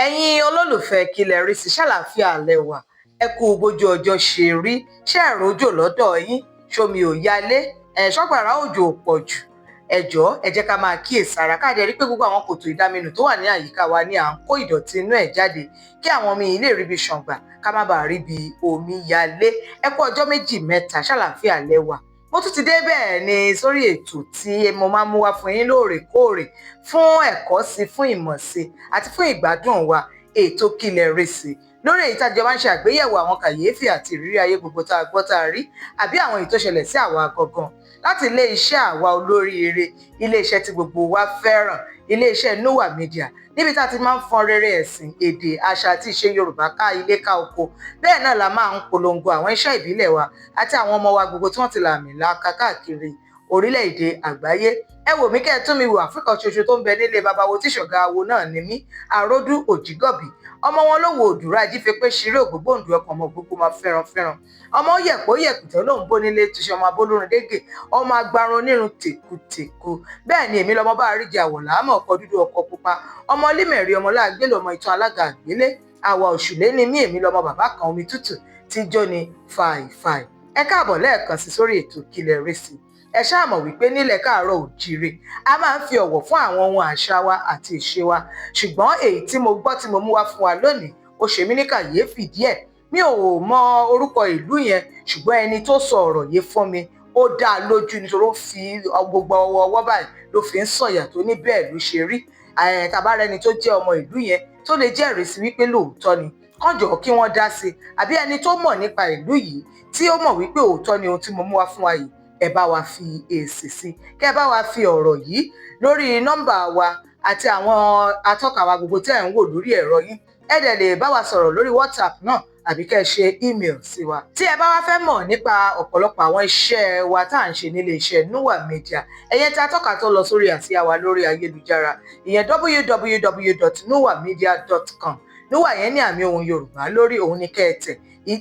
ẹ̀yin olólùfẹ́ kílẹ̀ rí sí ṣàlàáfíà lẹ́wà ẹ kú bójú ọjọ́ ṣe rí ṣe ẹ̀rọjò lọ́dọ̀ yín ṣomi ò yálé ṣọ́gbàrá òjò ò pọ̀ jù ẹ jọ̀ọ́ ẹ jẹ́ ká máa kíyèsára káàdé rí pé gbogbo àwọn kòtò ìdáminù tó wà ní àyíká wa ni à ń kó ìdọ̀tí inú ẹ̀ jáde kí àwọn omi ilé ríbi ṣàngbà ká má bàa ríbi omi yálé ẹ kú ọjọ́ méjì mẹ́ta ṣàlàáfíà lẹ́wà mo tún ti dé bẹ́ẹ̀ ni sórí ètò tí mo máa ń mú wá fún yín lóòrèkóòrè fún ẹ̀kọ́ sí fún ìmọ̀ sí àti fún ìgbádùn wa ètò kílẹ̀ rí sí lórí èyí tájọ máa ń ṣe àgbéyẹ̀wò àwọn kàyéfì àti ìrírí ayé gbogbo tá a gbọ́ tá a rí àbí àwọn èyí tó ṣẹlẹ̀ sí àwa gangan láti ilé iṣẹ́ àwa olóríire ilé iṣẹ́ tí gbogbo wa fẹ́ràn ilé iṣẹ́ Núwà Media níbi tá a ti máa ń fọn rere ẹ̀sìn èdè àṣà àti ìṣe Yorùbá ká ilé ká oko bẹ́ẹ̀ náà la máa ń polongo àwọn iṣẹ́ ìbílẹ̀ wa àti àwọn ọmọ wa gbogbo tí wọ́n ti làmì laaka káàkiri orílẹ̀-èdè àgbáyé ẹ wò mí kẹ́ ẹ tún mi wò Áfíríkà ṣoṣo tó ń bẹ nílé babawo tíṣọ̀gá awo náà ni mí Aródú òjìgọ̀bì ọmọ wọn ló wo òdùrà jífe pé ṣeré ògbógbòǹdù ọkàn ọmọ gbogbo máa fẹ́ràn ọmọ yẹ̀pọ̀ yẹ̀kùtẹ́ lòun bó nílé túnṣe ọmọ abólórin dégè ọmọ agbarun onírun tèkutèku bẹ́ẹ̀ ni èmi lọmọ bá àríjì àwọ̀ làámọ̀ ọkọ̀ dúdú ọkọ̀ pupa ọmọ límẹ̀rí ọmọ láàgbé lọmọ ìtàn alága àgbélé àwọ̀ òṣùlé ni mí èmi lọmọ bàbá kan omi tútù tí jóni fàìfàì ẹ káàbọ̀ lẹ́ẹ̀kan sí sórí ètò kílẹ̀ rí sí ẹ ṣáà mọ̀ wípé nílẹ̀ káàárọ̀ òjíire a máa ń fi ọ̀wọ̀ fún àwọn ohun àṣà wa àti ìṣe wa ṣùgbọ́n èyí tí mo gbọ́ tí mo mú wá fún wa lónìí ó ṣe mí ní kàyéfì díẹ̀ mi ò mọ orúkọ ìlú yẹn ṣùgbọ́n ẹni tó sọ ọ̀rọ̀ yìí fún mi ó dá a lójú nítorí ó fi gbogbo ọwọ́ báyìí ló fi ń sọ̀yà tó ní bẹ́ẹ̀ ló ṣe rí tàbárẹni tó jẹ́ ọmọ ìlú yẹn tó lè jẹ́rìí sí wípé lóòótọ́ ni kàn jọ̀ọ́ kí wọ́n dá sí àbí ẹni tó mọ̀ nípa ìlú yìí tí ó mọ̀ wípé òótọ́ ni ohun tí mo mú wá fún wa yìí ẹ bá wa fi èsì sí kẹ bá wa fi ọ̀rọ̀ yìí lórí nọ́mbà wa àti àwọn atọ́ka wa gbogbo tí ẹ̀ ń wò lórí ẹ̀rọ yín ẹ dẹ̀ lè bá wa sọ̀rọ̀ lórí WhatsApp náà àbí kẹ́ ẹ ṣe email sí wa. tí ẹ bá wá fẹ́ mọ̀ nípa ọ̀pọ̀lọpọ̀ àwọn iṣẹ́ wa tá à ń ṣe nílé iṣẹ́ Núwà Media ẹ̀yẹn tí atọ́ka tó lọ sórí àsíá wa lórí ayélujára ìyẹn www.nuwamedia.com Núwà yẹn ní àmì ohùn Yorùbá lórí òun ní kẹ́ ẹ tẹ̀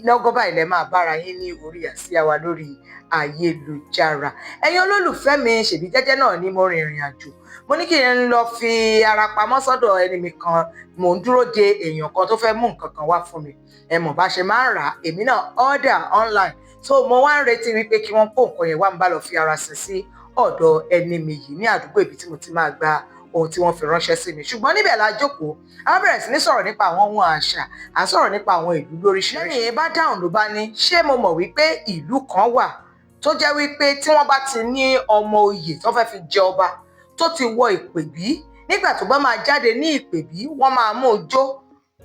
lọ́gọ́bà ilẹ̀ máa bára yín ní orí àsíá wa lórí ayélujára ẹ̀yin olólùfẹ́ mi ṣèbí jẹ́jẹ́ náà ni mo rin ìrìn àjò mo ní kí n lọ fi ara pamọ́ sọ́dọ̀ ẹni mi kan mò ń dúró de èèyàn kan tó fẹ́ mú nǹkan kan wá fún mi ẹ mọ̀ bá ṣe máa ń rà á èmi náà order online so mo wá ń retí wípé kí wọ́n kó nǹkan yẹn wá ń bá lọ fi ara sìn sí ọ̀dọ̀ ẹni mi yìí ní àdúgbò ibi tí mo ti máa gba ohun tí wọ́n fi ránṣẹ́ sí mi ṣùgbọ́n níbẹ̀ la jókòó a bẹ̀rẹ̀ sí ní sọ̀rọ̀ nípa àwọn ohun àṣà à ń sọ̀rọ̀ nípa àwọn ìlú lóríṣiríṣi lẹ́yìn bá dáhùn ló bá ní ṣé mo mọ̀ wípé ìlú kan wà tó jẹ́ wípé tí wọ́n bá ti ní ọmọ oyè tó fẹ́ fi jẹ ọba tó ti wọ ìpèbí nígbà tó bá máa jáde ní ìpèbí wọ́n máa mú un jó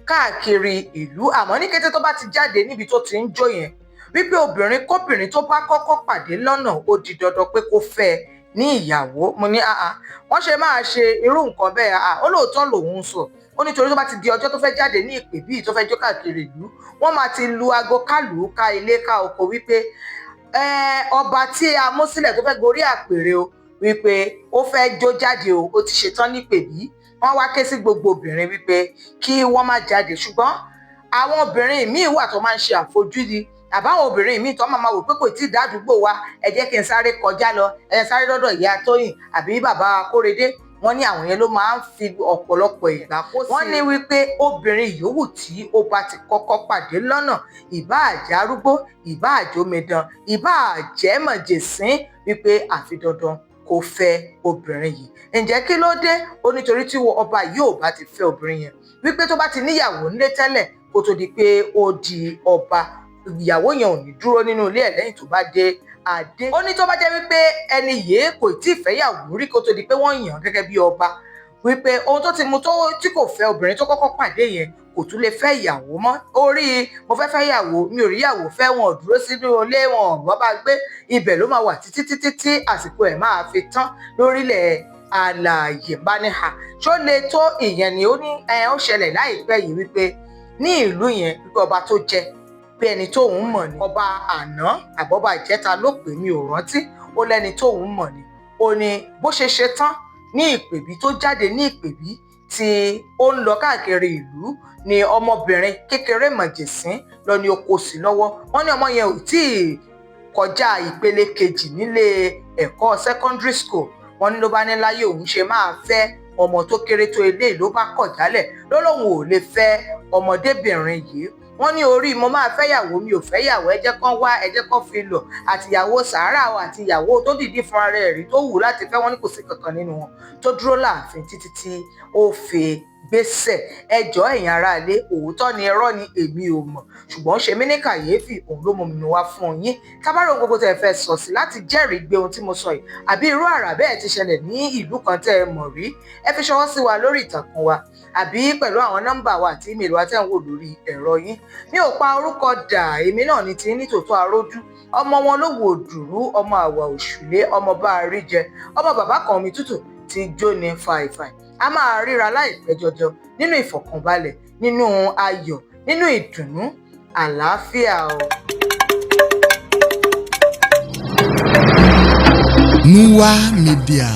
káàkiri ìlú àmọ́ ní kété tó bá ti jáde níbi tó ti ń jó yẹn wípé obìnrin kóbìnrin tó bá kọ́kọ́ pàdé lọ́nà ó di dandan pé kó fẹ́ ẹ ní ìyàwó mo ní wọ́n ṣe máa ṣe irú nǹkan bẹ́ẹ̀ ó lóòótọ́ lòun sọ ó nítorí tó bá ti di ọjọ́ tó fẹ́ jáde ní ìpèbí tó fẹ́ jó káàkiri ìlú wọ́n máa ti lu aago kálùú ká ilé ká oko wípé ọba tí a mú sílẹ̀ tó fẹ́ gorí àpèrè o wípé ó fẹ́ jó jáde o ó ti ṣetán nípèbí wọ́n wá ké sí gbogbo obìnrin wípé kí wọ́n má jáde ṣùgbọ́n àwọn obìnrin míì wà tó máa ń ṣe àfojúdi àbáwọn obìnrin míì tó máa wò pé kò tí ì dádúgbò wa ẹ jẹ́ kí n sáré kọjá lọ ẹ sáré lọ́dọ̀ ìyá Tóyìn àbí bàbá Kóredé wọ́n ní àwọn yẹn ló máa ń fi ọ̀pọ̀lọpọ̀ ìgbà kó sí. wọ́n ní wípé obìnrin yòówù tí ó bá ti kọ́kọ́ pàdé lọ́nà ìbá àjẹ́ arúgbó ìbá àjẹ́ omidan ìbá àjẹ́ mọ̀jẹ̀sín wípé àfi dandan kó fẹ́ obìnrin yìí ǹjẹ́ kí ló dé ó nítorí tí ọba yóò bá ti fẹ́ obìnrin yẹn wípé tó bá ti níyàwó nílé tẹ́lẹ̀ kó tó di pé ó di ọba ìyàwó yẹn ò ní dúró nínú ilé ẹ̀ lẹ́yìn tó bá dé adé ó ní tó bá jẹ́ wípé ẹni yìí kò tí ì fẹ́yàwó rí kó tó di pé wọ́n yàn gẹ́gẹ́ bí ọba wípé ohun tó ti mú tí kò fẹ́ obìnrin tó kọ́kọ́ pàdé yẹn kò tún lè fẹ́ ìyàwó mọ́ orí mo fẹ́ fẹ́yàwó mi ò rí ìyàwó fẹ́ wọn ò dúró sínú ilé wọn ò bá gbé ibẹ̀ ló máa wà títí tí àsìkò ẹ̀ máa fi tán lórílẹ̀ alààyè bá ní ṣó lè tó ìyẹn ni ó ní ó ṣẹlẹ̀ láìpẹ́ yìí wípé ní ìlú yẹn wípé ọba tó jẹ pé ẹni tóun mọ̀ ni ọba àná àbọ̀bà ìjẹta ló pè mí ò rántí ó lẹ́ni tóun mọ̀ ni ó ní bó ṣe tán ní ìpèbí tó jáde ní ìpèbí tí ó ń lọ káàkiri ìlú ni ọmọbìnrin kékeré mọ̀jẹ̀sín lọ ní oko sí lọ́wọ́ wọ́n ní ọmọ yẹn ò tí ì kọjá ìpele kejì nílé ẹ̀kọ́ secondary school wọ́n ní ló bá ní láyé òun ṣe máa fẹ́ ọmọ tó kéré tó eléyìí ló bá kọ̀ jálẹ̀ ló lóun ò lè fẹ́ ọmọdébìnrin yìí. wọ́n ní orí mo máa fẹ́yàwó mi ò fẹ́yàwó, ẹ jẹ́ kán wá, ẹ jẹ́ kán fi lọ. àtìyàwó sàárà àti ìyàwó tó dìdí fúnra rẹ̀ rí tó wù láti fẹ́, wọ́n ní kò sí kankan nínú wọn tó dúró láàfin títí tí ó fi gbésẹ̀. ẹjọ́ ẹ̀yin aráalé, òótọ́ ni ẹ̀rọ ni èmi ò mọ̀, ṣùgbọ́n ṣe mí ní kàyéfì, òun ló mú mi wá fún yín. tábàrò gbogbo tẹ́ ẹ fẹ́ sọ sí láti jẹ́rìí gbé ohun tí mo sọ yìí, àbí irú àrà bẹ́ẹ̀ ti ṣẹlẹ̀ ní ìlú kan tẹ́ ẹ mọ̀ rí, ẹ fi ṣọwọ́ sí wa lórí ìtàkùn wa àbí pẹ̀lú àwọn nọ́mbà wa àti ímeèlì wa tẹ́ ń wò lórí ẹ̀rọ yín. mi ò pa orúkọ dà, èmi náà ni ti ní tòótọ́ Aródú, ọmọ wọn ló wo òdùrú, ọmọ àwà òṣùlé, ọmọ bá a rí jẹ, ọmọ bàbá kan omi tútù ti jóni fàìfàì. a máa ríra láìpẹ́ jọjọ nínú ìfọ̀kànbalẹ̀, nínú ayọ̀, nínú ìdùnnú, àlàáfíà o. Núwà Media.